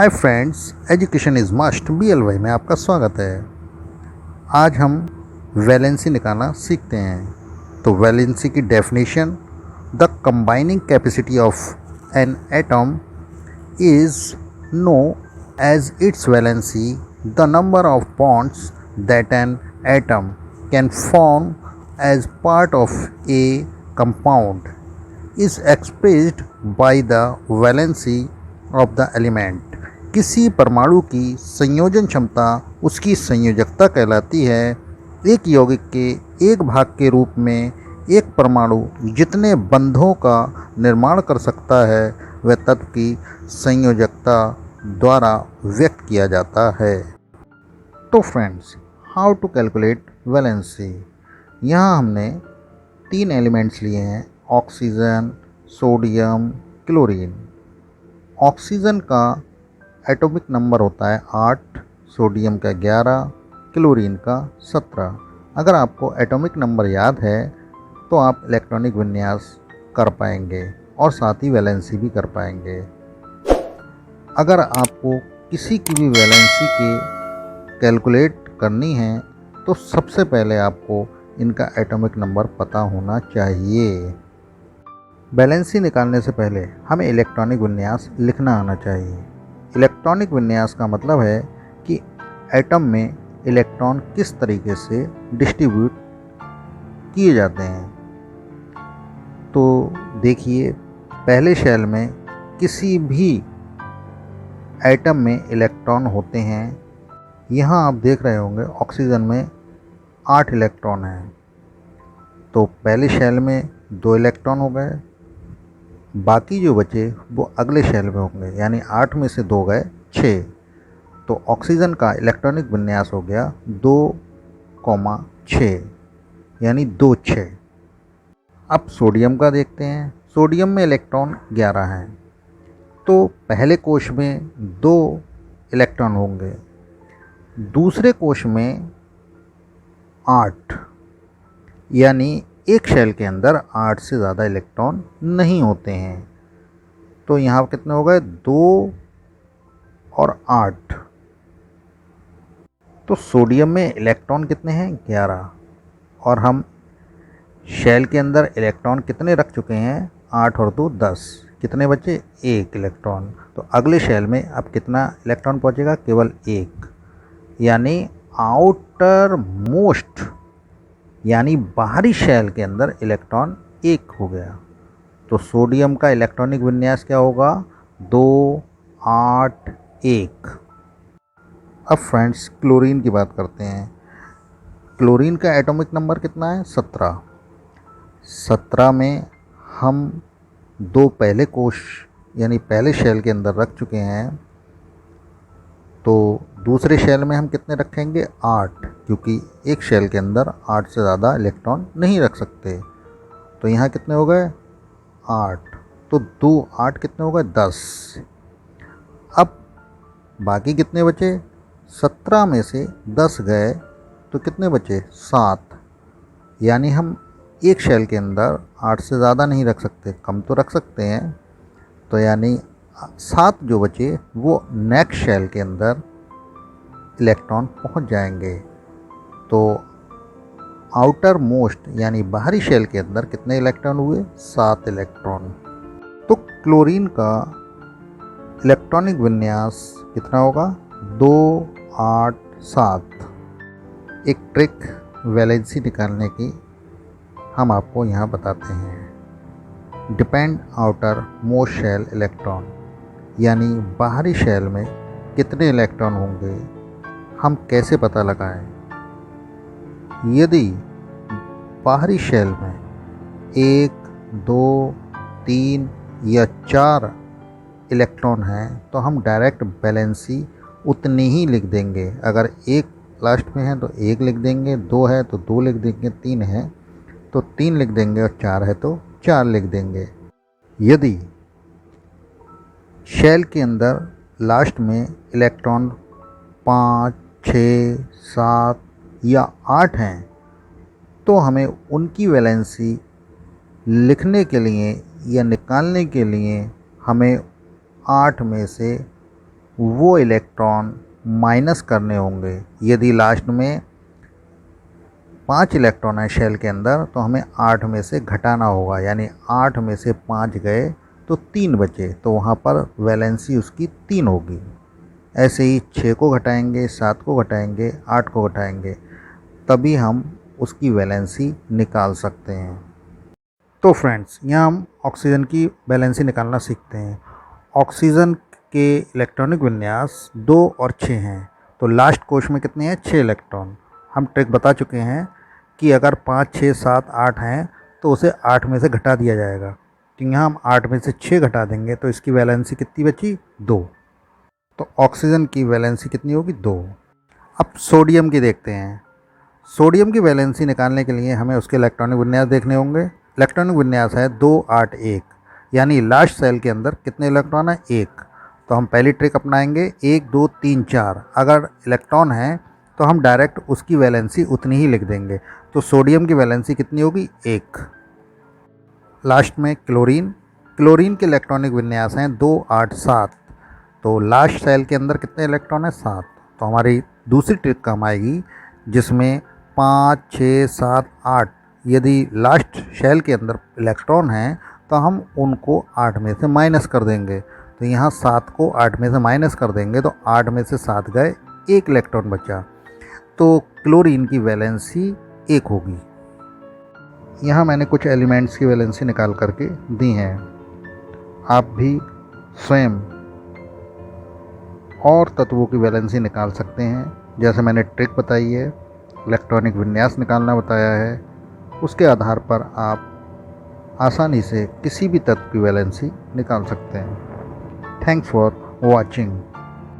Hi friends, education is must BLY में आपका स्वागत है। आज हम वैलेंसी निकालना सीखते हैं। तो वैलेंसी की definition: the combining capacity of an atom is known as its valency the number of bonds that an atom can form as part of a compound is expressed by the valency of the element। किसी परमाणु की संयोजन क्षमता उसकी संयोजकता कहलाती है। एक यौगिक के एक भाग के रूप में एक परमाणु जितने बंधों का निर्माण कर सकता है वह तत्व की संयोजकता द्वारा व्यक्त किया जाता है। तो friends, how to calculate valency. यहाँ हमने 3 एलिमेंट्स लिए हैं: ऑक्सीजन, सोडियम, क्लोरीन। ऑक्सीजन का एटॉमिक नंबर होता है 8, सोडियम का 11, क्लोरीन का 17। अगर आपको एटॉमिक नंबर याद है तो आप इलेक्ट्रॉनिक विन्यास कर पाएंगे और साथ ही वैलेंसी भी कर पाएंगे। अगर आपको किसी की भी वैलेंसी के कैलकुलेट करनी है तो सबसे पहले आपको इनका एटॉमिक नंबर पता होना चाहिए। वैलेंसी निकालने से पहले हमें इलेक्ट्रॉनिक विन्यास लिखना आना चाहिए। इलेक्ट्रॉनिक विन्यास का मतलब है कि एटम में इलेक्ट्रॉन किस तरीके से डिस्ट्रीब्यूट किए जाते हैं। तो देखिए, पहले शेल में किसी भी एटम में इलेक्ट्रॉन होते हैं। यहाँ आप देख रहे होंगे ऑक्सीजन में 8 इलेक्ट्रॉन हैं। तो पहले शेल में 2 इलेक्ट्रॉन हो गए, बाकी जो बचे वो अगले शेल में होंगे, यानी 8 में से 2 गए 6। तो ऑक्सीजन का इलेक्ट्रॉनिक विन्यास हो गया 2,6, यानी 2 6। अब सोडियम का देखते हैं। सोडियम में इलेक्ट्रॉन 11 हैं, तो पहले कोश में 2 इलेक्ट्रॉन होंगे, दूसरे कोश में 8, यानी एक शेल के अंदर 8 से ज़्यादा इलेक्ट्रॉन नहीं होते हैं। तो यहाँ कितने हो गए? 2 और 8। तो सोडियम में इलेक्ट्रॉन कितने हैं? 11। और हम शेल के अंदर इलेक्ट्रॉन कितने रख चुके हैं? 8 और 2 10। कितने बचे? 1 इलेक्ट्रॉन। तो अगले शेल में अब कितना इलेक्ट्रॉन पहुँचेगा? केवल 1, यानी आउटर मोस्ट यानी बाहरी शेल के अंदर इलेक्ट्रॉन 1 हो गया। तो सोडियम का इलेक्ट्रॉनिक विन्यास क्या होगा? 2 8 1। अब फ्रेंड्स, क्लोरीन की बात करते हैं। क्लोरीन का एटॉमिक नंबर कितना है? 17। 17 में हम 2 पहले कोश यानी पहले शेल के अंदर रख चुके हैं। तो दूसरे शेल में हम कितने रखेंगे? 8, क्योंकि एक शेल के अंदर 8 से ज़्यादा इलेक्ट्रॉन नहीं रख सकते। तो यहाँ कितने हो गए? 8। तो 2 8 कितने हो गए? 10। अब बाकी कितने बचे? 17 में से 10 गए तो कितने बचे? 7। यानी हम एक शेल के अंदर 8 से ज़्यादा नहीं रख सकते, कम तो रख सकते हैं। तो यानी 7 जो बचे वो नेक्स्ट शेल के अंदर इलेक्ट्रॉन पहुंच जाएंगे। तो आउटर मोस्ट यानी बाहरी शेल के अंदर कितने इलेक्ट्रॉन हुए? 7 इलेक्ट्रॉन। तो क्लोरीन का इलेक्ट्रॉनिक विन्यास कितना होगा? 2 8 7। एक ट्रिक वैलेंसी निकालने की हम आपको यहाँ बताते हैं। Depend outermost shell electron, यानी बाहरी शेल में कितने इलेक्ट्रॉन होंगे, हम कैसे पता लगाएं? यदि बाहरी शेल में 1 2 3 या 4 इलेक्ट्रॉन हैं तो हम डायरेक्ट वैलेंसी उतनी ही लिख देंगे। अगर 1 लास्ट में है तो 1 लिख देंगे, 2 है तो 2 लिख देंगे, 3 है तो 3 लिख देंगे और 4 है तो 4 लिख देंगे। यदि शेल के अंदर लास्ट में इलेक्ट्रॉन 5 6 7 या 8 हैं तो हमें उनकी वैलेंसी लिखने के लिए या निकालने के लिए हमें 8 में से वो इलेक्ट्रॉन माइनस करने होंगे। यदि लास्ट में 5 इलेक्ट्रॉन है शेल के अंदर तो हमें 8 में से घटाना होगा, यानी 8 में से 5 गए तो 3 बचे, तो वहाँ पर वैलेंसी उसकी 3 होगी। ऐसे ही 6 को घटाएंगे, 7 को घटाएंगे, 8 को घटाएंगे, तभी हम उसकी वैलेंसी निकाल सकते हैं। तो फ्रेंड्स, यहाँ हम ऑक्सीजन की वैलेंसी निकालना सीखते हैं। ऑक्सीजन के इलेक्ट्रॉनिक विन्यास 2 और 6 हैं, तो लास्ट कोश में कितने हैं? 6 इलेक्ट्रॉन। हम ट्रिक बता चुके हैं कि अगर 5, 6, 7, 8 हैं तो उसे 8 में से घटा दिया जाएगा। तो यहाँ हम 8 में से 6 घटा देंगे तो इसकी वैलेंसी कितनी बची? 2। तो ऑक्सीजन की वैलेंसी कितनी होगी? 2। अब सोडियम की देखते हैं। सोडियम की वैलेंसी निकालने के लिए हमें उसके इलेक्ट्रॉनिक विन्यास देखने होंगे। इलेक्ट्रॉनिक विन्यास है 2, 8, 1, यानी लास्ट सेल के अंदर कितने इलेक्ट्रॉन है? 1। तो हम पहली ट्रिक अपनाएंगे, 1, 2, 3, 4। अगर इलेक्ट्रॉन है तो हम डायरेक्ट उसकी वैलेंसी उतनी ही लिख देंगे। तो सोडियम की वैलेंसी कितनी होगी? 1। लास्ट में क्लोरीन। क्लोरीन के इलेक्ट्रॉनिक विन्यास हैं 2, 8, 7। तो लास्ट सेल के अंदर कितने इलेक्ट्रॉन है? 7। तो हमारी दूसरी ट्रिक काम आएगी जिसमें 5, 6, 7, 8, यदि लास्ट शेल के अंदर इलेक्ट्रॉन हैं तो हम उनको 8 में से माइनस कर देंगे। तो यहाँ 7 को 8 में से माइनस कर देंगे तो 8 में से 7 गए, 1 इलेक्ट्रॉन बचा, तो क्लोरीन की वैलेंसी 1 होगी। यहाँ मैंने कुछ एलिमेंट्स की वैलेंसी निकाल करके दी हैं। आप भी स्वयं और तत्वों की वैलेंसी निकाल सकते हैं। जैसे मैंने ट्रिक बताई है, इलेक्ट्रॉनिक विन्यास निकालना बताया है, उसके आधार पर आप आसानी से किसी भी तत्व की वैलेंसी निकाल सकते हैं। Thanks for watching.